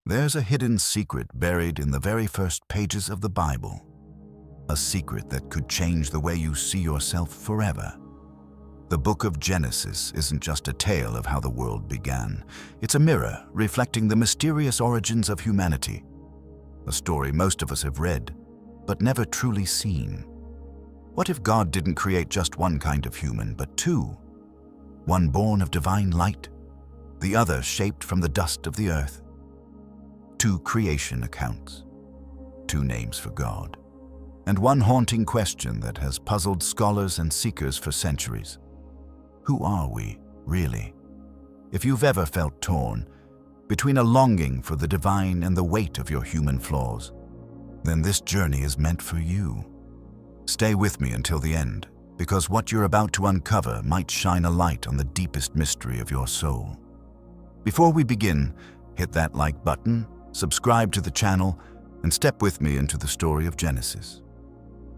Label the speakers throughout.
Speaker 1: There's a hidden secret buried in the very first pages of the Bible. A secret that could change the way you see yourself forever. The book of Genesis isn't just a tale of how the world began. It's a mirror reflecting the mysterious origins of humanity. A story most of us have read, but never truly seen. What if God didn't create just one kind of human, but two? One born of divine light, the other shaped from the dust of the earth. Two creation accounts, two names for God, and one haunting question that has puzzled scholars and seekers for centuries. Who are we, really? If you've ever felt torn between a longing for the divine and the weight of your human flaws, then this journey is meant for you. Stay with me until the end, because what you're about to uncover might shine a light on the deepest mystery of your soul. Before we begin, hit that like button, subscribe to the channel, and step with me into the story of Genesis.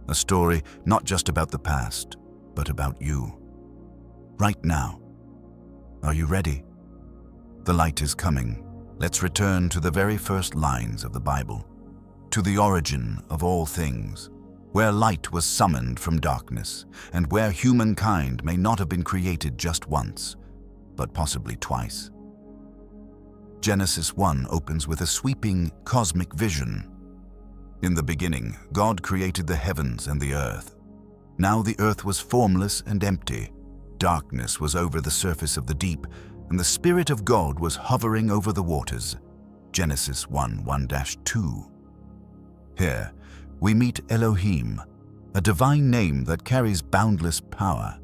Speaker 1: A story not just about the past, but about you. Right now. Are you ready? The light is coming. Let's return to the very first lines of the Bible, to the origin of all things, where light was summoned from darkness, and where humankind may not have been created just once, but possibly twice. Genesis 1 opens with a sweeping cosmic vision. In the beginning, God created the heavens and the earth. Now the earth was formless and empty. Darkness was over the surface of the deep, and the Spirit of God was hovering over the waters. Genesis 1:1-2. Here, we meet Elohim, a divine name that carries boundless power.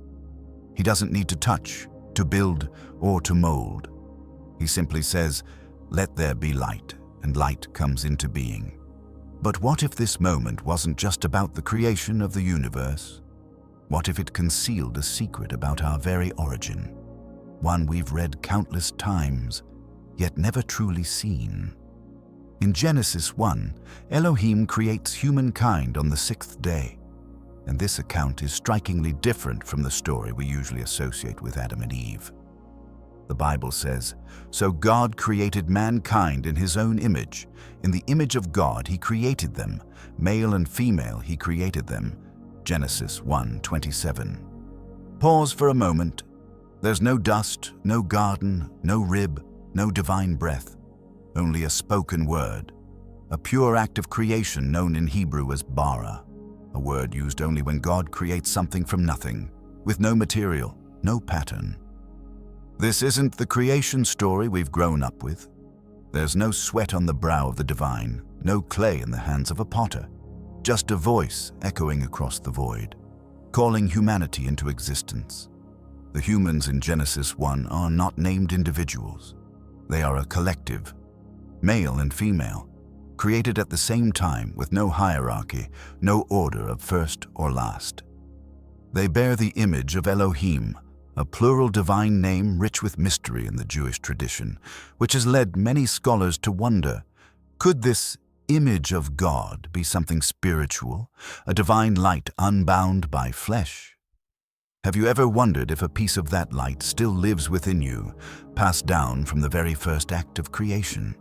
Speaker 1: He doesn't need to touch, to build, or to mold. He simply says, "Let there be light," and light comes into being. But what if this moment wasn't just about the creation of the universe? What if it concealed a secret about our very origin? One we've read countless times, yet never truly seen. In Genesis 1, Elohim creates humankind on the sixth day, and this account is strikingly different from the story we usually associate with Adam and Eve. The Bible says, "So God created mankind in his own image. In the image of God he created them. Male and female he created them." Genesis 1:27. Pause for a moment. There's no dust, no garden, no rib, no divine breath. Only a spoken word. A pure act of creation known in Hebrew as bara. A word used only when God creates something from nothing, with no material, no pattern. This isn't the creation story we've grown up with. There's no sweat on the brow of the divine, no clay in the hands of a potter. Just a voice echoing across the void, calling humanity into existence. The humans in Genesis 1 are not named individuals. They are a collective, male and female, created at the same time with no hierarchy, no order of first or last. They bear the image of Elohim, a plural divine name rich with mystery in the Jewish tradition, which has led many scholars to wonder, could this image of God be something spiritual, a divine light unbound by flesh? Have you ever wondered if a piece of that light still lives within you, passed down from the very first act of creation?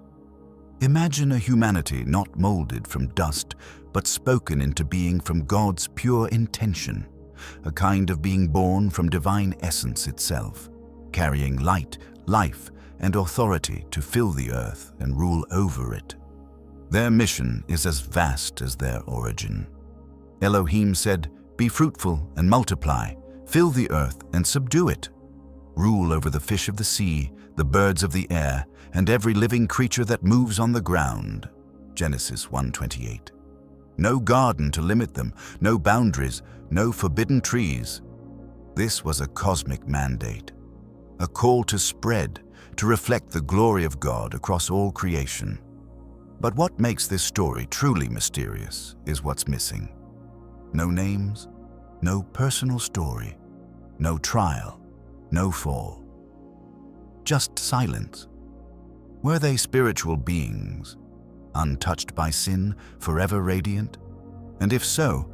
Speaker 1: Imagine a humanity not molded from dust, but spoken into being from God's pure intention, a kind of being born from divine essence itself, carrying light, life, and authority to fill the earth and rule over it. Their mission is as vast as their origin. Elohim said, "Be fruitful and multiply, fill the earth and subdue it. Rule over the fish of the sea, the birds of the air, and every living creature that moves on the ground." Genesis 1:28. No garden to limit them, no boundaries, no forbidden trees. This was a cosmic mandate, a call to spread, to reflect the glory of God across all creation. But what makes this story truly mysterious is what's missing. No names, no personal story, no trial, no fall. Just silence. Were they spiritual beings, untouched by sin, forever radiant? And if so,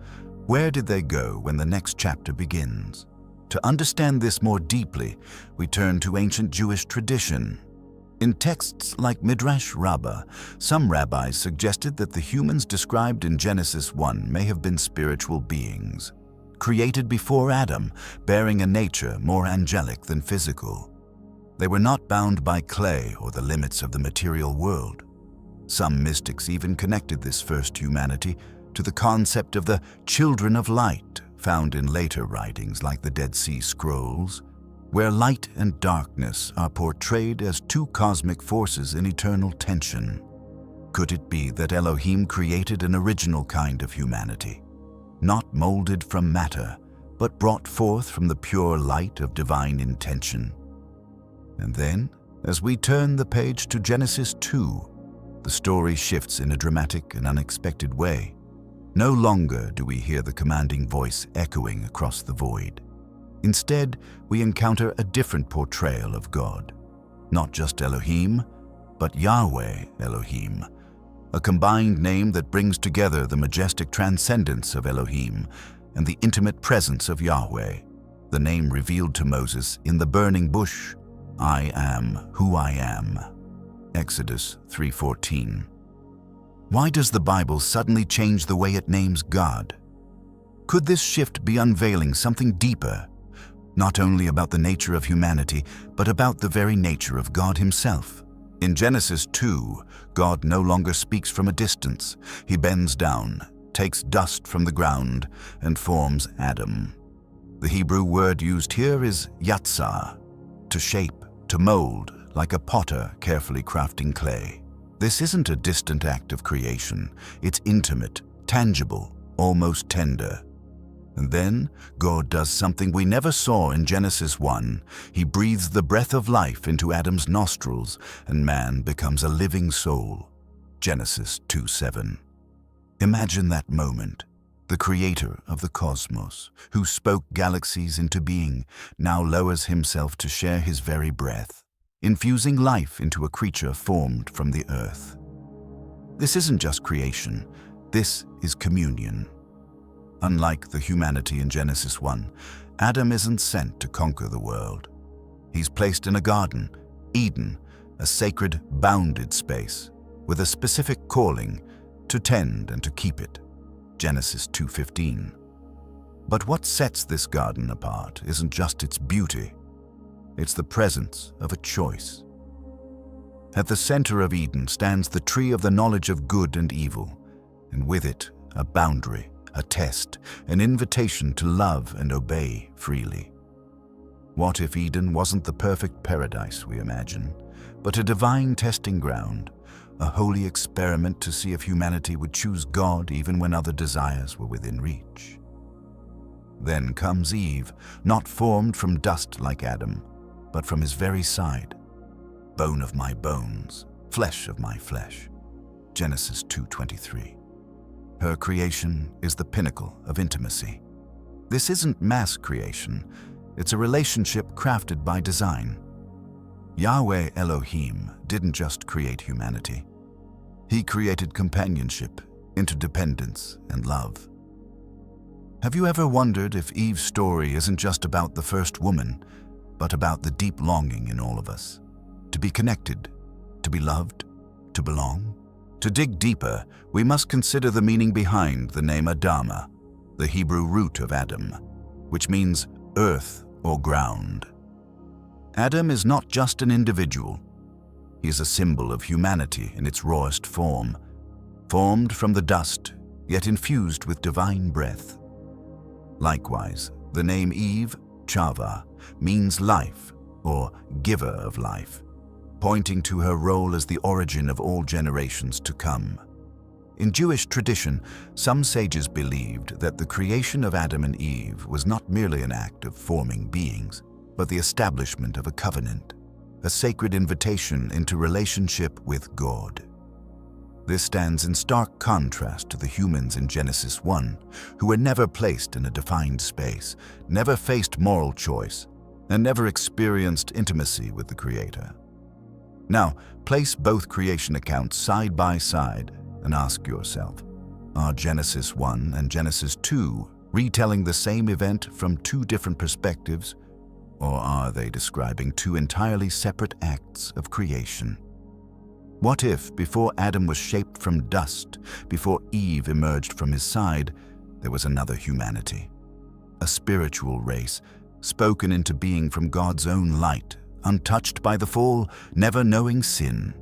Speaker 1: where did they go when the next chapter begins? To understand this more deeply, we turn to ancient Jewish tradition. In texts like Midrash Rabbah, some rabbis suggested that the humans described in Genesis 1 may have been spiritual beings, created before Adam, bearing a nature more angelic than physical. They were not bound by clay or the limits of the material world. Some mystics even connected this first humanity to the concept of the children of light found in later writings like the Dead Sea Scrolls, where light and darkness are portrayed as two cosmic forces in eternal tension. Could it be that Elohim created an original kind of humanity, not molded from matter, but brought forth from the pure light of divine intention? And then, as we turn the page to Genesis 2, the story shifts in a dramatic and unexpected way. No longer do we hear the commanding voice echoing across the void. Instead, we encounter a different portrayal of God. Not just Elohim, but Yahweh Elohim, a combined name that brings together the majestic transcendence of Elohim and the intimate presence of Yahweh, the name revealed to Moses in the burning bush, I am who I am. Exodus 3:14. Why does the Bible suddenly change the way it names God? Could this shift be unveiling something deeper, not only about the nature of humanity, but about the very nature of God himself? In Genesis 2, God no longer speaks from a distance. He bends down, takes dust from the ground, and forms Adam. The Hebrew word used here is yatsar, to shape, to mold, like a potter carefully crafting clay. This isn't a distant act of creation. It's intimate, tangible, almost tender. And then, God does something we never saw in Genesis 1. He breathes the breath of life into Adam's nostrils, and man becomes a living soul. Genesis 2:7. Imagine that moment. The creator of the cosmos, who spoke galaxies into being, now lowers himself to share his very breath, infusing life into a creature formed from the earth. This isn't just creation. This is communion. Unlike the humanity in Genesis 1, Adam isn't sent to conquer the world. He's placed in a garden, Eden, a sacred, bounded space, with a specific calling to tend and to keep it. Genesis 2:15. But what sets this garden apart isn't just its beauty. It's the presence of a choice. At the center of Eden stands the tree of the knowledge of good and evil, and with it, a boundary, a test, an invitation to love and obey freely. What if Eden wasn't the perfect paradise we imagine, but a divine testing ground, a holy experiment to see if humanity would choose God even when other desires were within reach? Then comes Eve, not formed from dust like Adam, but from his very side. Bone of my bones, flesh of my flesh. Genesis 2:23. Her creation is the pinnacle of intimacy. This isn't mass creation. It's a relationship crafted by design. Yahweh Elohim didn't just create humanity. He created companionship, interdependence, and love. Have you ever wondered if Eve's story isn't just about the first woman, but about the deep longing in all of us? To be connected, to be loved, to belong? To dig deeper, we must consider the meaning behind the name Adama, the Hebrew root of Adam, which means earth or ground. Adam is not just an individual. He is a symbol of humanity in its rawest form, formed from the dust, yet infused with divine breath. Likewise, the name Eve, Chava, means life or giver of life, pointing to her role as the origin of all generations to come. In Jewish tradition, some sages believed that the creation of Adam and Eve was not merely an act of forming beings, but the establishment of a covenant, a sacred invitation into relationship with God. This stands in stark contrast to the humans in Genesis 1, who were never placed in a defined space, never faced moral choice, and never experienced intimacy with the Creator. Now, place both creation accounts side by side and ask yourself, are Genesis 1 and Genesis 2 retelling the same event from two different perspectives, Or are they describing two entirely separate acts of creation? What if, before Adam was shaped from dust, before Eve emerged from his side, there was another humanity? A spiritual race, spoken into being from God's own light, untouched by the fall, never knowing sin.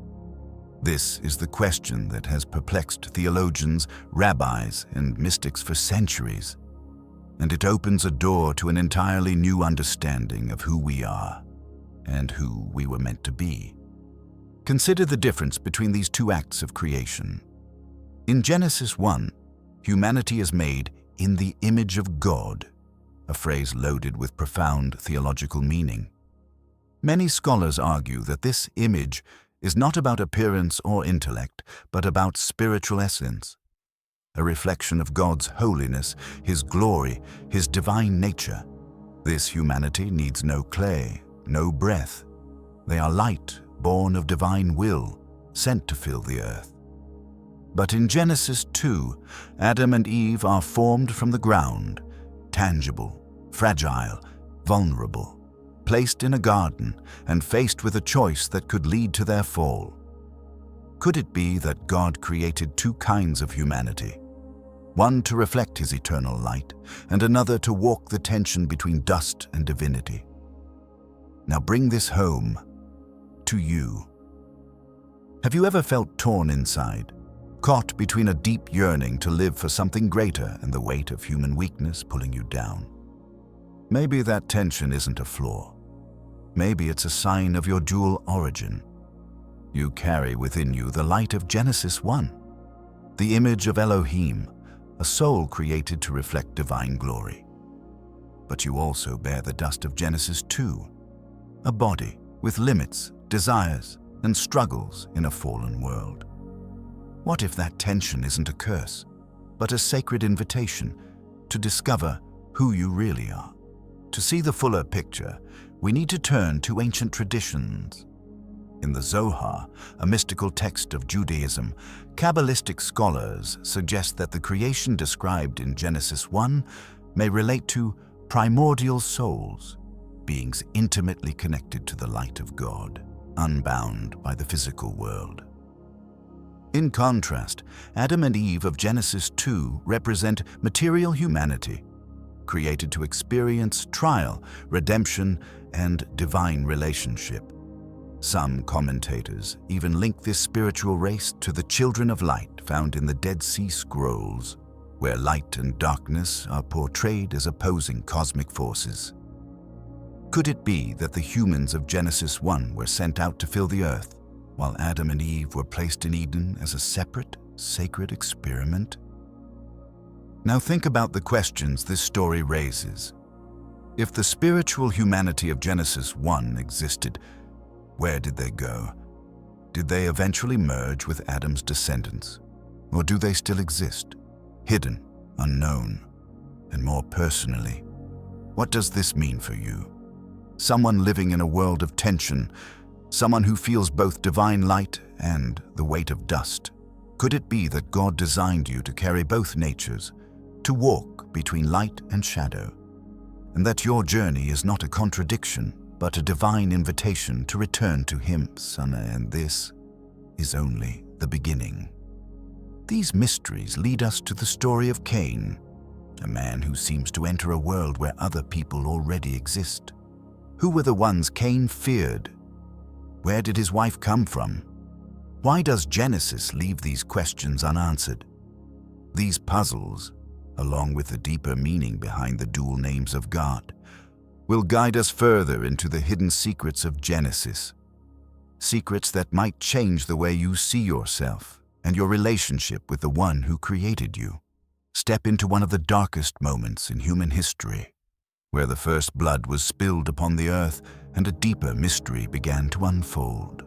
Speaker 1: This is the question that has perplexed theologians, rabbis, and mystics for centuries. And it opens a door to an entirely new understanding of who we are and who we were meant to be. Consider the difference between these two acts of creation. In Genesis 1, humanity is made in the image of God, a phrase loaded with profound theological meaning. Many scholars argue that this image is not about appearance or intellect, but about spiritual essence, a reflection of God's holiness, His glory, His divine nature. This humanity needs no clay, no breath. They are light, born of divine will, sent to fill the earth. But in Genesis 2, Adam and Eve are formed from the ground, tangible, fragile, vulnerable, placed in a garden and faced with a choice that could lead to their fall. Could it be that God created two kinds of humanity? One to reflect His eternal light, and another to walk the tension between dust and divinity. Now bring this home to you. Have you ever felt torn inside, caught between a deep yearning to live for something greater and the weight of human weakness pulling you down? Maybe that tension isn't a flaw. Maybe it's a sign of your dual origin. You carry within you the light of Genesis 1, the image of Elohim, a soul created to reflect divine glory. But you also bear the dust of Genesis 2, a body with limits, desires, and struggles in a fallen world. What if that tension isn't a curse, but a sacred invitation to discover who you really are? To see the fuller picture, we need to turn to ancient traditions. In the Zohar, a mystical text of Judaism, Kabbalistic scholars suggest that the creation described in Genesis 1 may relate to primordial souls, beings intimately connected to the light of God, unbound by the physical world. In contrast, Adam and Eve of Genesis 2 represent material humanity, created to experience trial, redemption, and divine relationship. Some commentators even link this spiritual race to the children of light found in the Dead Sea Scrolls, where light and darkness are portrayed as opposing cosmic forces. Could it be that the humans of Genesis 1 were sent out to fill the earth, while Adam and Eve were placed in Eden as a separate, sacred experiment? Now think about the questions this story raises. If the spiritual humanity of Genesis 1 existed, where did they go? Did they eventually merge with Adam's descendants? Or do they still exist, hidden, unknown? And more personally, what does this mean for you? Someone living in a world of tension, someone who feels both divine light and the weight of dust. Could it be that God designed you to carry both natures, to walk between light and shadow, and that your journey is not a contradiction, but a divine invitation to return to Him, Son, and this is only the beginning. These mysteries lead us to the story of Cain, a man who seems to enter a world where other people already exist. Who were the ones Cain feared? Where did his wife come from? Why does Genesis leave these questions unanswered? These puzzles, along with the deeper meaning behind the dual names of God, will guide us further into the hidden secrets of Genesis. Secrets that might change the way you see yourself and your relationship with the one who created you. Step into one of the darkest moments in human history, where the first blood was spilled upon the earth and a deeper mystery began to unfold.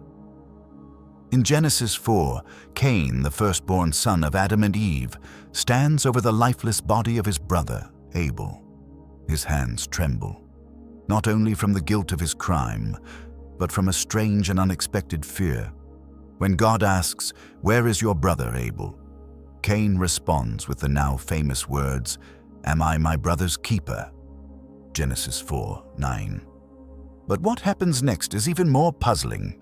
Speaker 1: In Genesis 4, Cain, the firstborn son of Adam and Eve, stands over the lifeless body of his brother, Abel. His hands tremble, not only from the guilt of his crime, but from a strange and unexpected fear. When God asks, "Where is your brother, Abel?" Cain responds with the now famous words, "Am I my brother's keeper?" Genesis 4:9. But what happens next is even more puzzling.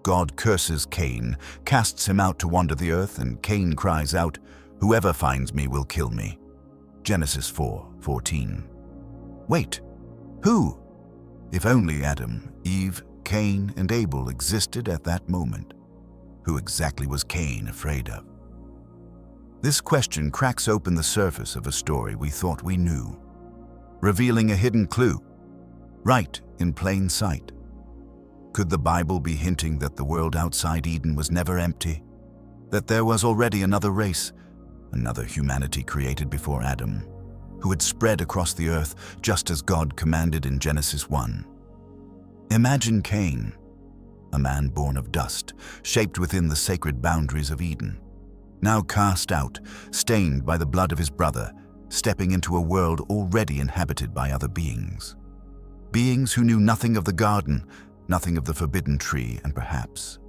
Speaker 1: God curses Cain, casts him out to wander the earth, and Cain cries out, "Whoever finds me will kill me." Genesis 4:14. Wait, who? If only Adam, Eve, Cain, and Abel existed at that moment, who exactly was Cain afraid of? This question cracks open the surface of a story we thought we knew, revealing a hidden clue, right in plain sight. Could the Bible be hinting that the world outside Eden was never empty? That there was already another race, another humanity created before Adam, who had spread across the earth just as God commanded in Genesis 1? Imagine Cain, a man born of dust, shaped within the sacred boundaries of Eden, now cast out, stained by the blood of his brother, stepping into a world already inhabited by other beings. Beings who knew nothing of the garden, nothing of the forbidden tree, and perhaps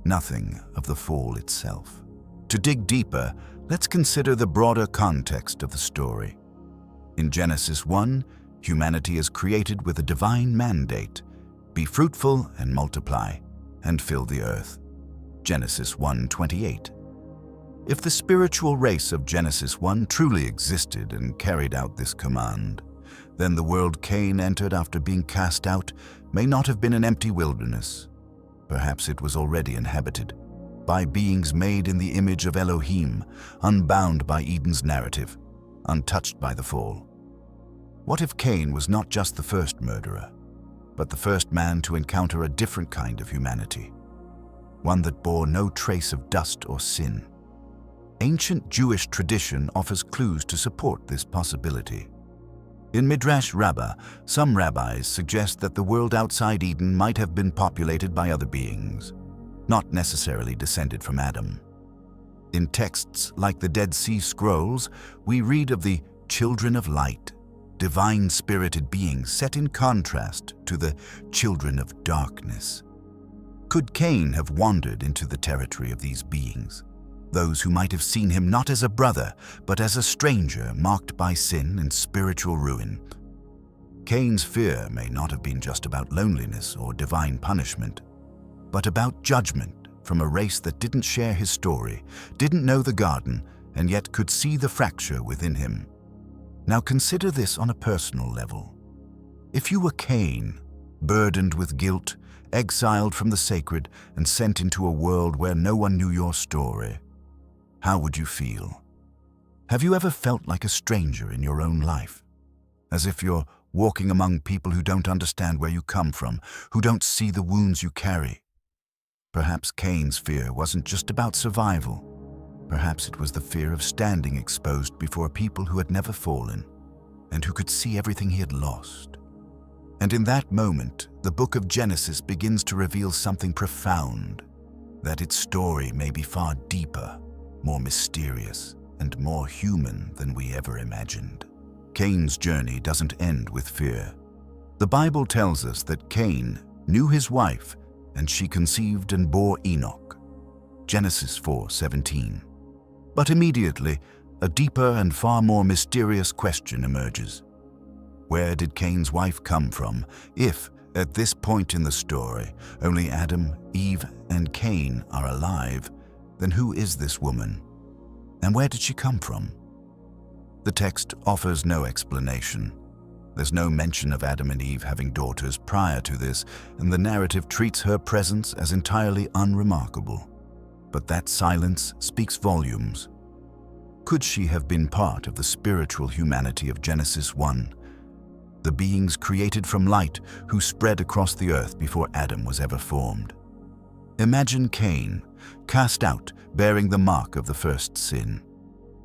Speaker 1: nothing of the fall itself. To dig deeper, let's consider the broader context of the story. In Genesis 1, humanity is created with a divine mandate: be fruitful and multiply, and fill the earth. Genesis 1:28. If the spiritual race of Genesis 1 truly existed and carried out this command, then the world Cain entered after being cast out may not have been an empty wilderness. Perhaps it was already inhabited by beings made in the image of Elohim, unbound by Eden's narrative, untouched by the fall. What if Cain was not just the first murderer, but the first man to encounter a different kind of humanity, one that bore no trace of dust or sin? Ancient Jewish tradition offers clues to support this possibility. In Midrash Rabbah, some rabbis suggest that the world outside Eden might have been populated by other beings, not necessarily descended from Adam. In texts like the Dead Sea Scrolls, we read of the children of light, divine-spirited beings set in contrast to the children of darkness. Could Cain have wandered into the territory of these beings, those who might have seen him not as a brother, but as a stranger marked by sin and spiritual ruin? Cain's fear may not have been just about loneliness or divine punishment, but about judgment from a race that didn't share his story, didn't know the garden, and yet could see the fracture within him. Now consider this on a personal level. If you were Cain, burdened with guilt, exiled from the sacred, and sent into a world where no one knew your story, how would you feel? Have you ever felt like a stranger in your own life? As if you're walking among people who don't understand where you come from, who don't see the wounds you carry? Perhaps Cain's fear wasn't just about survival. Perhaps it was the fear of standing exposed before people who had never fallen, and who could see everything he had lost. And in that moment, the book of Genesis begins to reveal something profound, that its story may be far deeper, more mysterious, and more human than we ever imagined. Cain's journey doesn't end with fear. The Bible tells us that Cain knew his wife, and she conceived and bore Enoch. Genesis 4:17. But immediately, a deeper and far more mysterious question emerges. Where did Cain's wife come from, if, at this point in the story, only Adam, Eve, and Cain are alive? Then who is this woman? And where did she come from? The text offers no explanation. There's no mention of Adam and Eve having daughters prior to this, and the narrative treats her presence as entirely unremarkable. But that silence speaks volumes. Could she have been part of the spiritual humanity of Genesis 1? The beings created from light who spread across the earth before Adam was ever formed. Imagine Cain, cast out, bearing the mark of the first sin,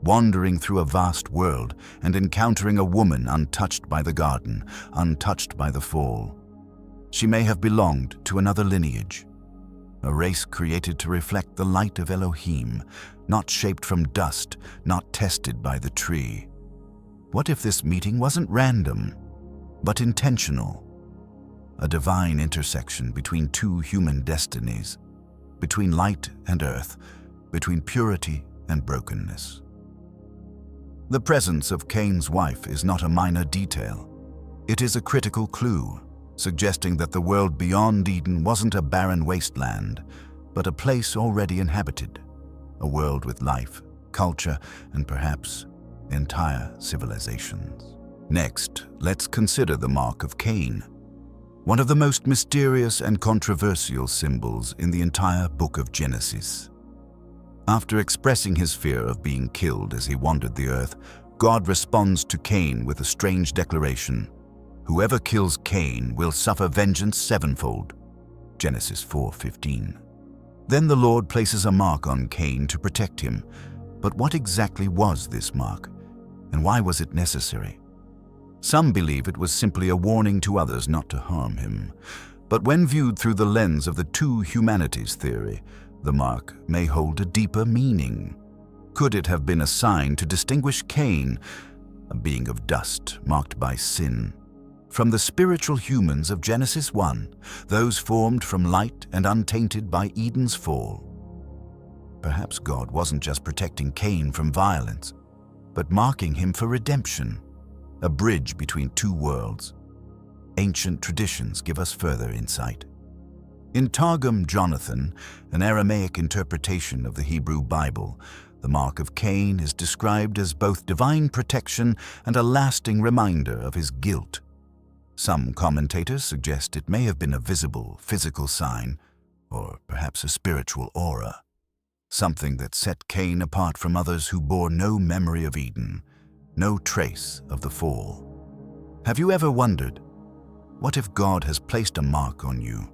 Speaker 1: wandering through a vast world and encountering a woman untouched by the garden, untouched by the fall. She may have belonged to another lineage, a race created to reflect the light of Elohim, not shaped from dust, not tested by the tree. What if this meeting wasn't random, but intentional? A divine intersection between two human destinies, between light and earth, between purity and brokenness. The presence of Cain's wife is not a minor detail. It is a critical clue. suggesting that the world beyond Eden wasn't a barren wasteland, but a place already inhabited, a world with life, culture, and perhaps entire civilizations. Next, let's consider the mark of Cain, one of the most mysterious and controversial symbols in the entire book of Genesis. After expressing his fear of being killed as he wandered the earth, God responds to Cain with a strange declaration: "Whoever kills Cain will suffer vengeance sevenfold." Genesis 4:15. Then the Lord places a mark on Cain to protect him. But what exactly was this mark, and why was it necessary? Some believe it was simply a warning to others not to harm him. But when viewed through the lens of the two humanities theory, the mark may hold a deeper meaning. Could it have been a sign to distinguish Cain, a being of dust marked by sin, from the spiritual humans of Genesis 1, those formed from light and untainted by Eden's fall? Perhaps God wasn't just protecting Cain from violence, but marking him for redemption, a bridge between two worlds. Ancient traditions give us further insight. In Targum Jonathan, an Aramaic interpretation of the Hebrew Bible, the mark of Cain is described as both divine protection and a lasting reminder of his guilt. Some commentators suggest it may have been a visible, physical sign, or perhaps a spiritual aura, something that set Cain apart from others who bore no memory of Eden, no trace of the fall. Have you ever wondered, what if God has placed a mark on you,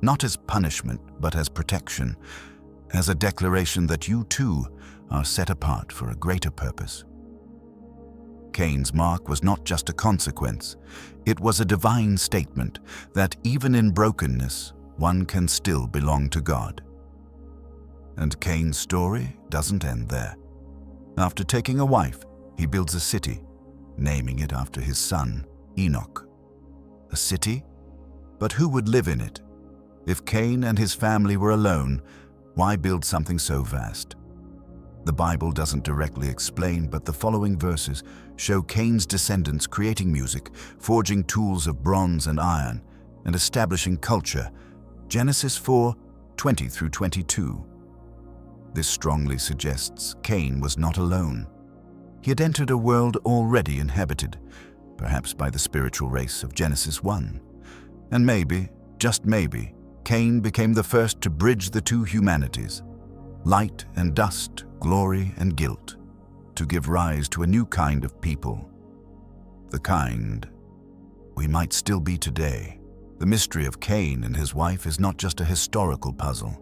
Speaker 1: not as punishment but as protection, as a declaration that you too are set apart for a greater purpose? Cain's mark was not just a consequence, it was a divine statement that even in brokenness, one can still belong to God. And Cain's story doesn't end there. After taking a wife, he builds a city, naming it after his son, Enoch. A city? But who would live in it? If Cain and his family were alone, why build something so vast? The Bible doesn't directly explain, but the following verses show Cain's descendants creating music, forging tools of bronze and iron, and establishing culture. Genesis 4:20-22. This strongly suggests Cain was not alone. He had entered a world already inhabited, perhaps by the spiritual race of Genesis 1. And maybe, just maybe, Cain became the first to bridge the two humanities, light and dust, glory and guilt, to give rise to a new kind of people, the kind we might still be today. The mystery of Cain and his wife is not just a historical puzzle.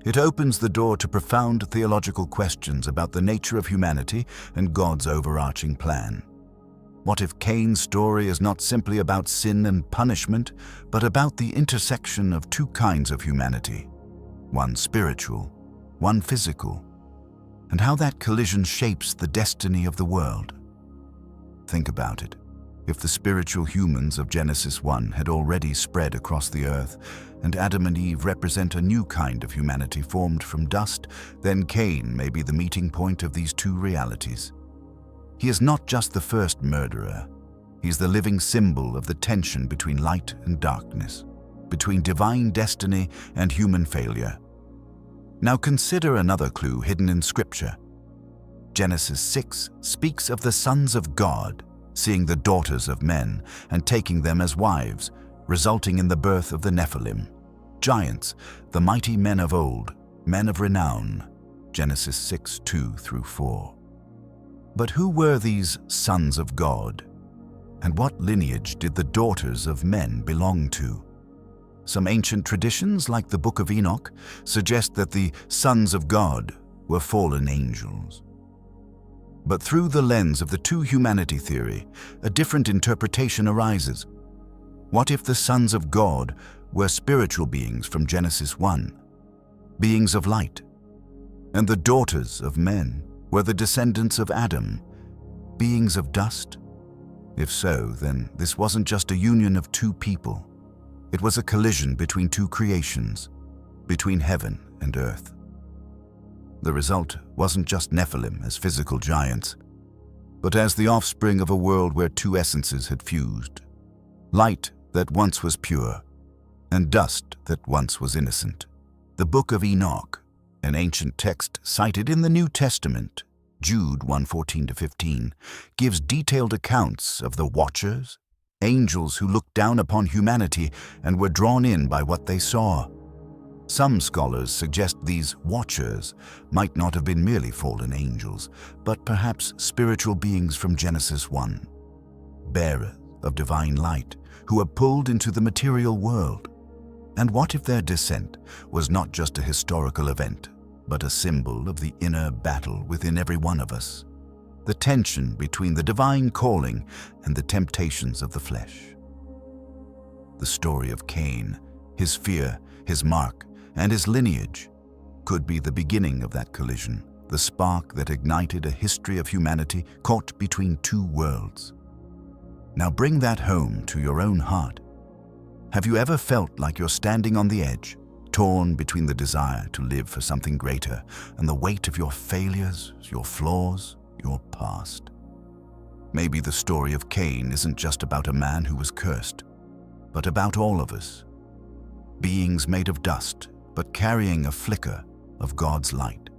Speaker 1: It opens the door to profound theological questions about the nature of humanity and God's overarching plan. What if Cain's story is not simply about sin and punishment, but about the intersection of two kinds of humanity, one spiritual, one physical, and how that collision shapes the destiny of the world? Think about it. If the spiritual humans of Genesis 1 had already spread across the earth, and Adam and Eve represent a new kind of humanity formed from dust, then Cain may be the meeting point of these two realities. He is not just the first murderer. He's the living symbol of the tension between light and darkness, between divine destiny and human failure. Now consider another clue hidden in Scripture. Genesis 6 speaks of the sons of God seeing the daughters of men and taking them as wives, resulting in the birth of the Nephilim, giants, the mighty men of old, men of renown. Genesis 6:2-4. But who were these sons of God? And what lineage did the daughters of men belong to? Some ancient traditions, like the Book of Enoch, suggest that the sons of God were fallen angels. But through the lens of the two humanity theory, a different interpretation arises. What if the sons of God were spiritual beings from Genesis 1, beings of light, and the daughters of men were the descendants of Adam, beings of dust? If so, then this wasn't just a union of two people. It was a collision between two creations, between heaven and earth. The result wasn't just Nephilim as physical giants, but as the offspring of a world where two essences had fused. Light that once was pure, and dust that once was innocent. The Book of Enoch, an ancient text cited in the New Testament, Jude 1:14-15, gives detailed accounts of the Watchers, angels who looked down upon humanity and were drawn in by what they saw. Some scholars suggest these Watchers might not have been merely fallen angels, but perhaps spiritual beings from Genesis 1, bearers of divine light, who are pulled into the material world. And what if their descent was not just a historical event, but a symbol of the inner battle within every one of us? The tension between the divine calling and the temptations of the flesh. The story of Cain, his fear, his mark, and his lineage could be the beginning of that collision, the spark that ignited a history of humanity caught between two worlds. Now bring that home to your own heart. Have you ever felt like you're standing on the edge, torn between the desire to live for something greater and the weight of your failures, your flaws, your past? Maybe the story of Cain isn't just about a man who was cursed, but about all of us, beings made of dust, but carrying a flicker of God's light.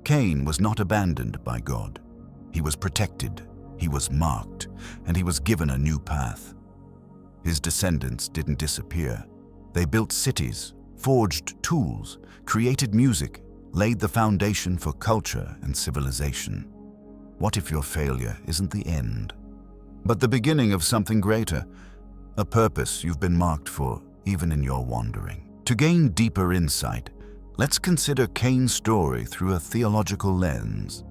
Speaker 1: Cain was not abandoned by God. He was protected, he was marked, and he was given a new path. His descendants didn't disappear. They built cities, forged tools, created music, laid the foundation for culture and civilization. What if your failure isn't the end, but the beginning of something greater, a purpose you've been marked for even in your wandering? To gain deeper insight, let's consider Cain's story through a theological lens.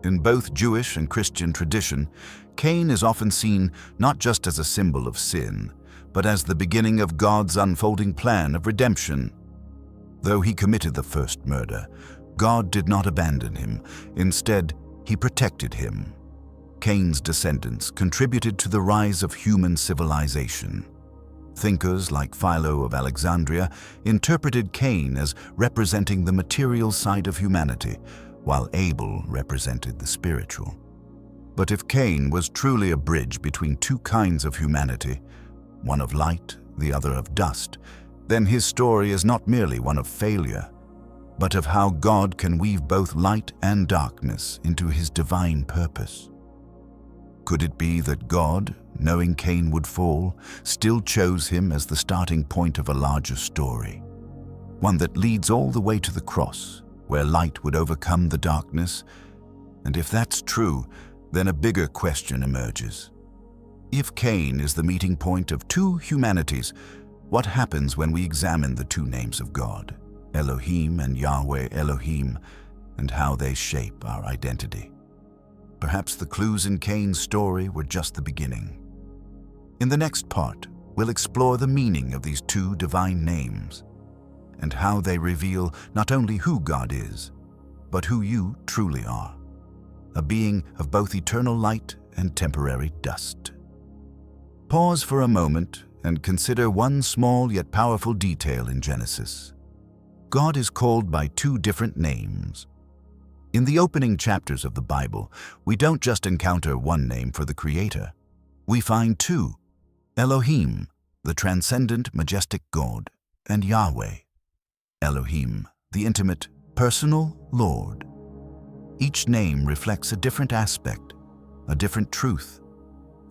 Speaker 1: In both Jewish and Christian tradition, Cain is often seen not just as a symbol of sin, but as the beginning of God's unfolding plan of redemption. Though he committed the first murder, God did not abandon him. Instead, he protected him. Cain's descendants contributed to the rise of human civilization. Thinkers like Philo of Alexandria interpreted Cain as representing the material side of humanity, while Abel represented the spiritual. But if Cain was truly a bridge between two kinds of humanity, one of light, the other of dust, then his story is not merely one of failure, but of how God can weave both light and darkness into his divine purpose. Could it be that God, knowing Cain would fall, still chose him as the starting point of a larger story, one that leads all the way to the cross, where light would overcome the darkness? And if that's true, then a bigger question emerges. If Cain is the meeting point of two humanities, what happens when we examine the two names of God, Elohim and Yahweh Elohim, and how they shape our identity? Perhaps the clues in Cain's story were just the beginning. In the next part, we'll explore the meaning of these two divine names and how they reveal not only who God is, but who you truly are, a being of both eternal light and temporary dust. Pause for a moment and consider one small yet powerful detail in Genesis. God is called by two different names. In the opening chapters of the Bible, we don't just encounter one name for the Creator. We find two: Elohim, the transcendent, majestic God, and Yahweh, Elohim, the intimate, personal Lord. Each name reflects a different aspect, a different truth,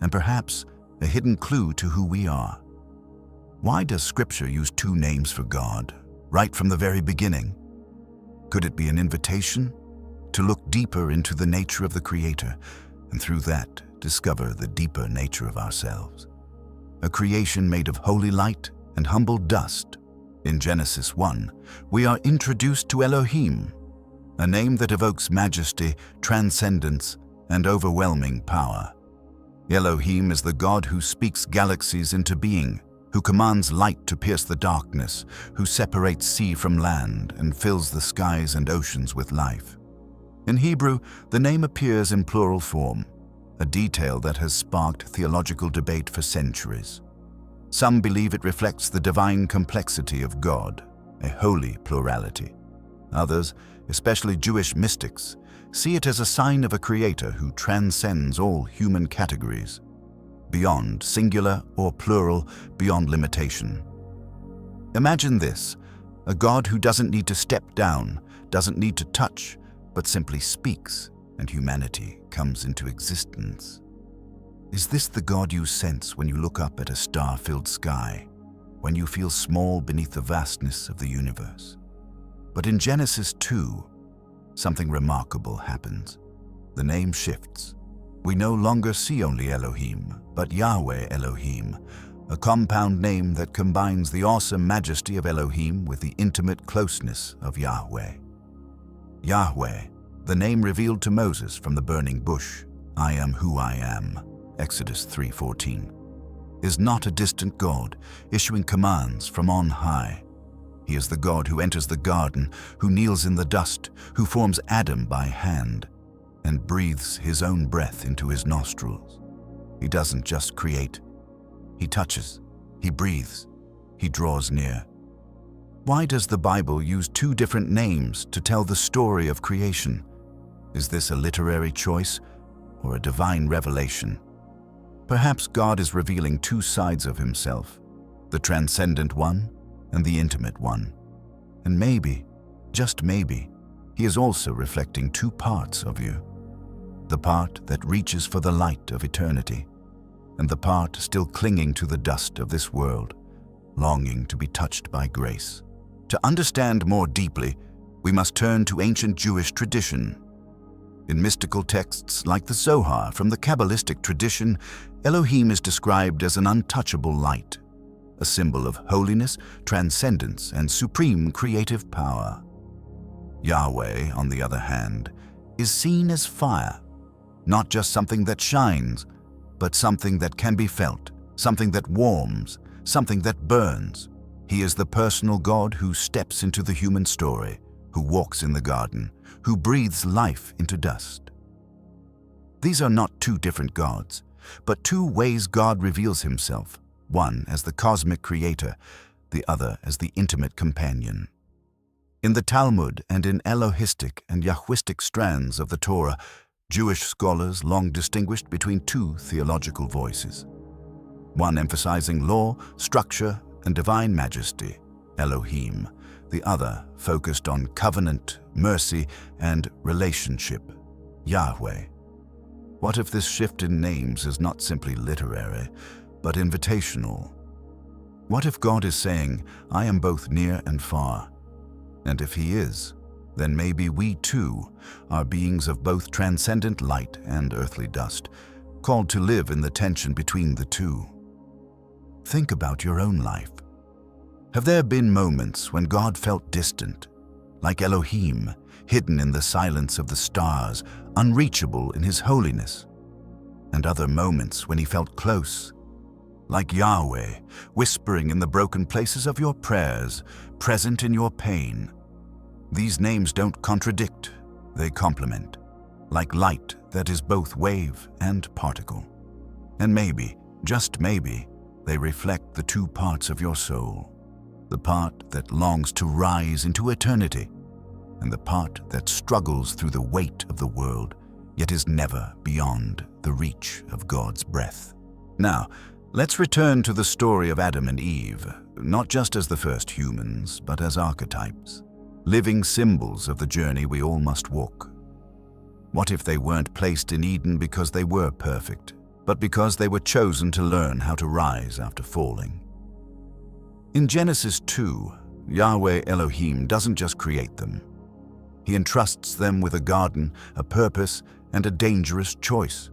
Speaker 1: and perhaps a hidden clue to who we are. Why does Scripture use two names for God, right from the very beginning? Could it be an invitation to look deeper into the nature of the Creator, and through that, discover the deeper nature of ourselves? A creation made of holy light and humble dust. In Genesis 1, we are introduced to Elohim, a name that evokes majesty, transcendence, and overwhelming power. Elohim is the God who speaks galaxies into being, who commands light to pierce the darkness, who separates sea from land and fills the skies and oceans with life. In Hebrew, the name appears in plural form, a detail that has sparked theological debate for centuries. Some believe it reflects the divine complexity of God, a holy plurality. Others, especially Jewish mystics, see it as a sign of a creator who transcends all human categories. beyond, singular or plural, beyond limitation. Imagine this, a God who doesn't need to step down, doesn't need to touch, but simply speaks, and humanity comes into existence. Is this the God you sense when you look up at a star-filled sky, when you feel small beneath the vastness of the universe? But in Genesis 2, something remarkable happens. The name shifts. We no longer see only Elohim, but Yahweh Elohim, a compound name that combines the awesome majesty of Elohim with the intimate closeness of Yahweh. Yahweh, the name revealed to Moses from the burning bush, I am who I am, Exodus 3:14, is not a distant God issuing commands from on high. He is the God who enters the garden, who kneels in the dust, who forms Adam by hand, and breathes his own breath into his nostrils. He doesn't just create. He touches, he breathes, he draws near. Why does the Bible use two different names to tell the story of creation? Is this a literary choice or a divine revelation? Perhaps God is revealing two sides of himself, the transcendent one and the intimate one. And maybe, just maybe, he is also reflecting two parts of you. The part that reaches for the light of eternity, and the part still clinging to the dust of this world, longing to be touched by grace. To understand more deeply, we must turn to ancient Jewish tradition. In mystical texts like the Zohar from the Kabbalistic tradition, Elohim is described as an untouchable light, a symbol of holiness, transcendence, and supreme creative power. Yahweh, on the other hand, is seen as fire, not just something that shines, but something that can be felt, something that warms, something that burns. He is the personal God who steps into the human story, who walks in the garden, who breathes life into dust. These are not two different gods, but two ways God reveals himself, one as the cosmic creator, the other as the intimate companion. In the Talmud and in Elohistic and Yahwistic strands of the Torah, Jewish scholars long distinguished between two theological voices, one emphasizing law, structure, and divine majesty, Elohim, the other focused on covenant, mercy, and relationship, Yahweh. What if this shift in names is not simply literary, but invitational? What if God is saying, I am both near and far? And if he is, then maybe we too are beings of both transcendent light and earthly dust, called to live in the tension between the two. Think about your own life. Have there been moments when God felt distant, like Elohim, hidden in the silence of the stars, unreachable in his holiness? And other moments when he felt close, like Yahweh, whispering in the broken places of your prayers, present in your pain? These names don't contradict, they complement, like light that is both wave and particle. And maybe, just maybe, they reflect the two parts of your soul, the part that longs to rise into eternity, and the part that struggles through the weight of the world, yet is never beyond the reach of God's breath. Now, let's return to the story of Adam and Eve, not just as the first humans, but as archetypes, living symbols of the journey we all must walk. What if they weren't placed in Eden because they were perfect, but because they were chosen to learn how to rise after falling? In Genesis 2, Yahweh Elohim doesn't just create them. He entrusts them with a garden, a purpose, and a dangerous choice.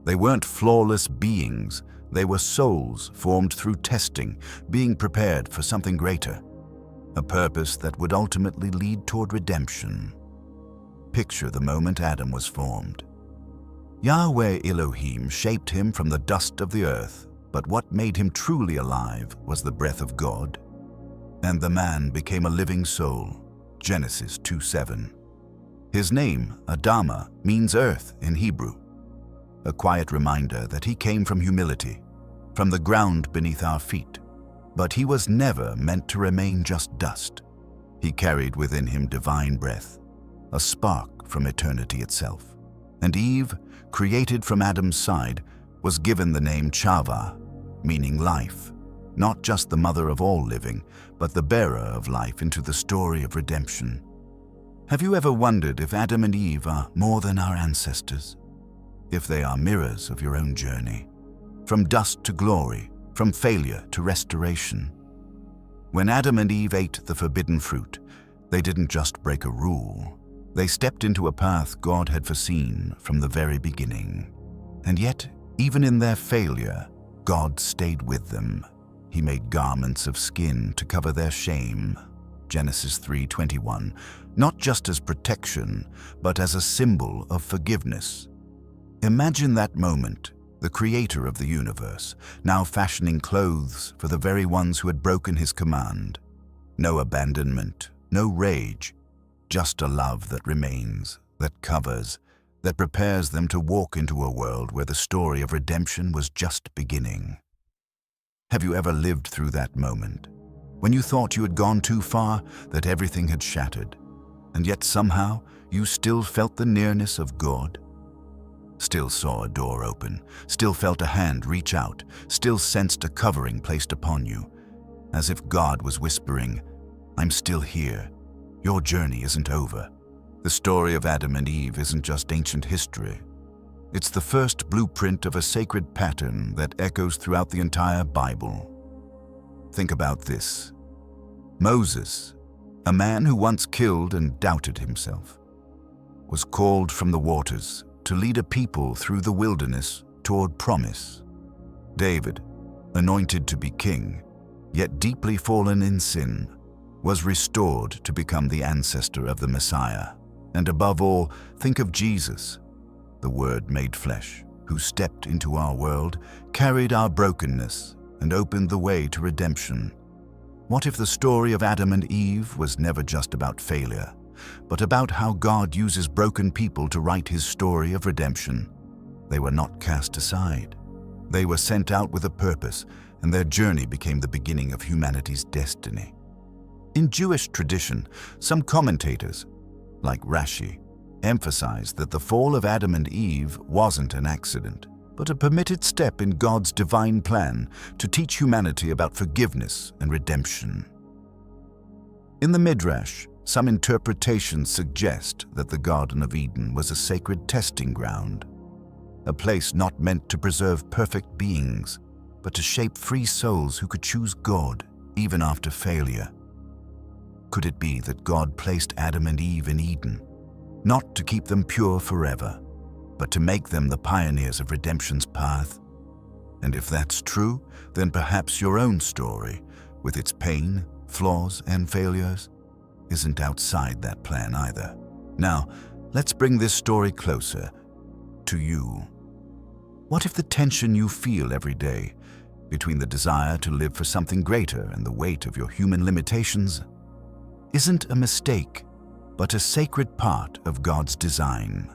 Speaker 1: They weren't flawless beings. They were souls formed through testing, being prepared for something greater, a purpose that would ultimately lead toward redemption. Picture the moment Adam was formed. Yahweh Elohim shaped him from the dust of the earth, but what made him truly alive was the breath of God. And the man became a living soul, Genesis 2:7. His name, Adama, means earth in Hebrew, a quiet reminder that he came from humility, from the ground beneath our feet. But he was never meant to remain just dust. He carried within him divine breath, a spark from eternity itself. And Eve, created from Adam's side, was given the name Chava, meaning life, not just the mother of all living, but the bearer of life into the story of redemption. Have you ever wondered if Adam and Eve are more than our ancestors? If they are mirrors of your own journey, from dust to glory, from failure to restoration? When Adam and Eve ate the forbidden fruit, they didn't just break a rule. They stepped into a path God had foreseen from the very beginning. And yet, even in their failure, God stayed with them. He made garments of skin to cover their shame. Genesis 3:21, not just as protection, but as a symbol of forgiveness. Imagine that moment, the creator of the universe, now fashioning clothes for the very ones who had broken his command. No abandonment, no rage, just a love that remains, that covers, that prepares them to walk into a world where the story of redemption was just beginning. Have you ever lived through that moment, when you thought you had gone too far, that everything had shattered, and yet somehow you still felt the nearness of God? Still saw a door open, still felt a hand reach out, still sensed a covering placed upon you, as if God was whispering, "I'm still here. Your journey isn't over." The story of Adam and Eve isn't just ancient history. It's the first blueprint of a sacred pattern that echoes throughout the entire Bible. Think about this. Moses, a man who once killed and doubted himself, was called from the waters to lead a people through the wilderness toward promise. David, anointed to be king, yet deeply fallen in sin, was restored to become the ancestor of the Messiah. And above all, think of Jesus, the Word made flesh, who stepped into our world, carried our brokenness, and opened the way to redemption. What if the story of Adam and Eve was never just about failure, but about how God uses broken people to write his story of redemption? They were not cast aside. They were sent out with a purpose, and their journey became the beginning of humanity's destiny. In Jewish tradition, some commentators, like Rashi, emphasize that the fall of Adam and Eve wasn't an accident, but a permitted step in God's divine plan to teach humanity about forgiveness and redemption. In the Midrash, some interpretations suggest that the Garden of Eden was a sacred testing ground, a place not meant to preserve perfect beings, but to shape free souls who could choose God even after failure. Could it be that God placed Adam and Eve in Eden, not to keep them pure forever, but to make them the pioneers of redemption's path? And if that's true, then perhaps your own story, with its pain, flaws, and failures, isn't outside that plan either. Now, let's bring this story closer to you. What if the tension you feel every day, between the desire to live for something greater and the weight of your human limitations, isn't a mistake, but a sacred part of God's design?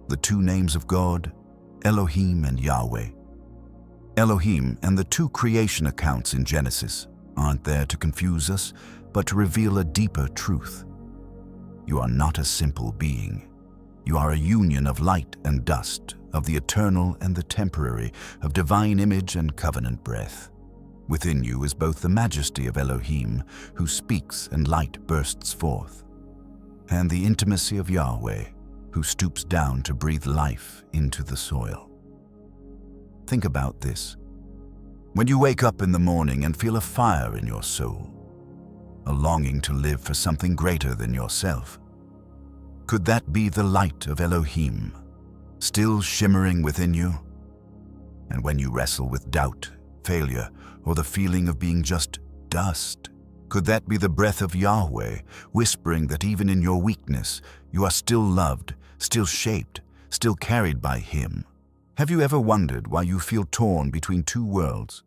Speaker 1: The two names of God, Elohim and Yahweh. Elohim and the two creation accounts in Genesis aren't there to confuse us, but to reveal a deeper truth. You are not a simple being. You are a union of light and dust, of the eternal and the temporary, of divine image and covenant breath. Within you is both the majesty of Elohim, who speaks and light bursts forth, and the intimacy of Yahweh, who stoops down to breathe life into the soil. Think about this. When you wake up in the morning and feel a fire in your soul, a longing to live for something greater than yourself, could that be the light of Elohim, still shimmering within you? And when you wrestle with doubt, failure, or the feeling of being just dust, could that be the breath of Yahweh, whispering that even in your weakness, you are still loved, still shaped, still carried by Him? Have you ever wondered why you feel torn between two worlds,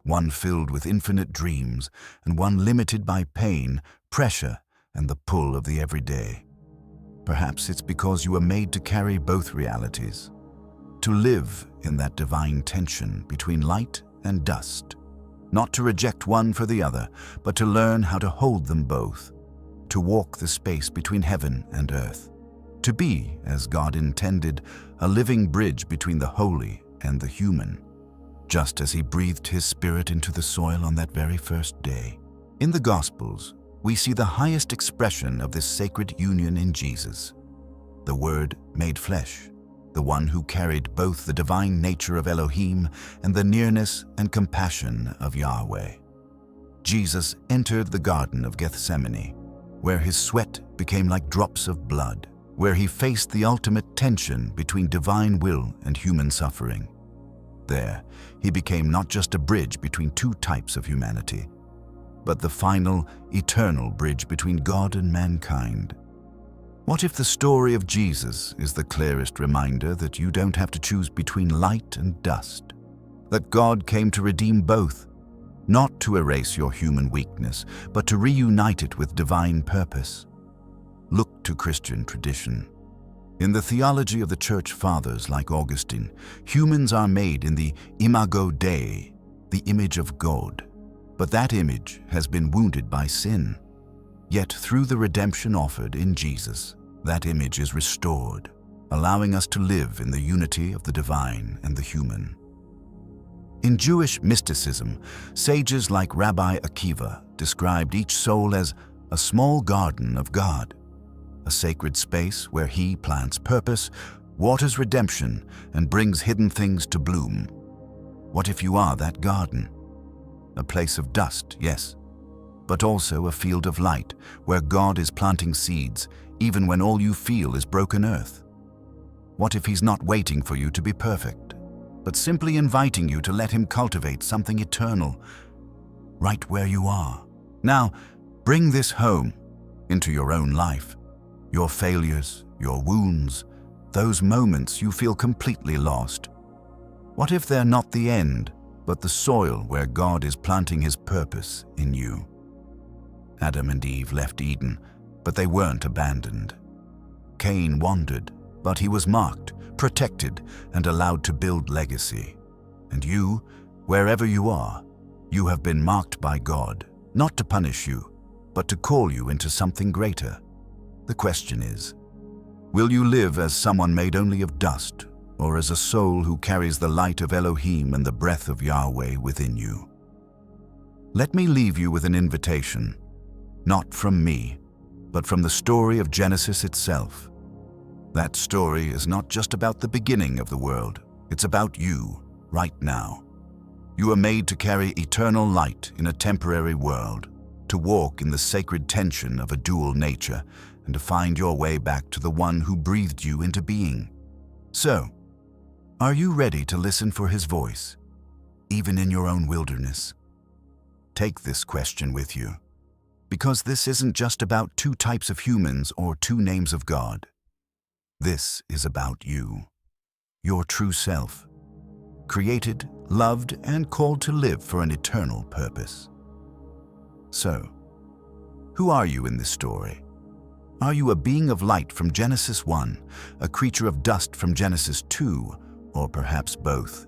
Speaker 1: one filled with infinite dreams and one limited by pain, pressure, and the pull of the everyday? Perhaps it's because you were made to carry both realities, to live in that divine tension between light and dust, not to reject one for the other, but to learn how to hold them both, to walk the space between heaven and earth, to be, as God intended, a living bridge between the holy and the human, just as he breathed his spirit into the soil on that very first day. In the Gospels, we see the highest expression of this sacred union in Jesus, the Word made flesh, the one who carried both the divine nature of Elohim and the nearness and compassion of Yahweh. Jesus entered the Garden of Gethsemane, where his sweat became like drops of blood, where he faced the ultimate tension between divine will and human suffering. There, he became not just a bridge between two types of humanity, but the final, eternal bridge between God and mankind. What if the story of Jesus is the clearest reminder that you don't have to choose between light and dust? That God came to redeem both, not to erase your human weakness, but to reunite it with divine purpose. Look to Christian tradition. In the theology of the Church Fathers like Augustine, humans are made in the imago Dei, the image of God. But that image has been wounded by sin. Yet through the redemption offered in Jesus, that image is restored, allowing us to live in the unity of the divine and the human. In Jewish mysticism, sages like Rabbi Akiva described each soul as a small garden of God, a sacred space where he plants purpose, waters redemption, and brings hidden things to bloom. What if you are that garden? A place of dust, yes, but also a field of light where God is planting seeds even when all you feel is broken earth? What if he's not waiting for you to be perfect, but simply inviting you to let him cultivate something eternal right where you are? Now, bring this home into your own life, your failures, your wounds, those moments you feel completely lost. What if they're not the end, but the soil where God is planting his purpose in you? Adam and Eve left Eden, but they weren't abandoned. Cain wandered, but he was marked, protected, and allowed to build legacy. And you, wherever you are, you have been marked by God, not to punish you, but to call you into something greater. The question is, will you live as someone made only of dust, or as a soul who carries the light of Elohim and the breath of Yahweh within you? Let me leave you with an invitation, not from me, but from the story of Genesis itself. That story is not just about the beginning of the world, it's about you, right now. You are made to carry eternal light in a temporary world, to walk in the sacred tension of a dual nature, and to find your way back to the one who breathed you into being. So, are you ready to listen for his voice, even in your own wilderness? Take this question with you, because this isn't just about two types of humans or two names of God. This is about you, your true self, created, loved, and called to live for an eternal purpose. So, who are you in this story? Are you a being of light from Genesis 1, a creature of dust from Genesis 2, or perhaps both?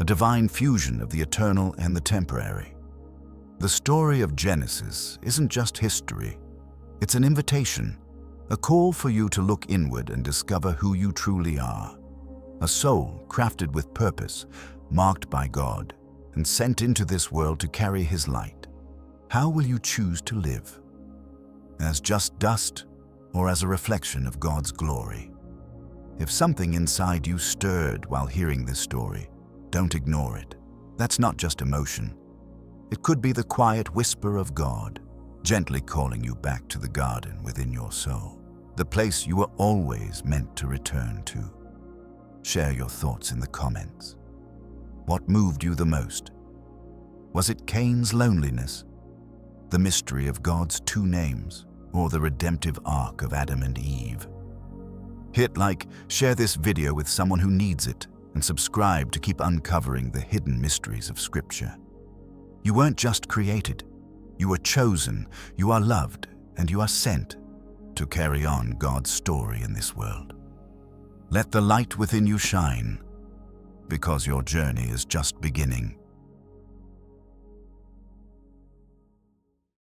Speaker 1: A divine fusion of the eternal and the temporary. The story of Genesis isn't just history. It's an invitation, a call for you to look inward and discover who you truly are. A soul crafted with purpose, marked by God, and sent into this world to carry his light. How will you choose to live? As just dust, or as a reflection of God's glory? If something inside you stirred while hearing this story, don't ignore it. That's not just emotion. It could be the quiet whisper of God, gently calling you back to the garden within your soul, the place you were always meant to return to. Share your thoughts in the comments. What moved you the most? Was it Cain's loneliness, the mystery of God's two names, or the redemptive arc of Adam and Eve? Hit like, share this video with someone who needs it, and subscribe to keep uncovering the hidden mysteries of Scripture. You weren't just created. You were chosen, you are loved, and you are sent to carry on God's story in this world. Let the light within you shine, because your journey is just beginning.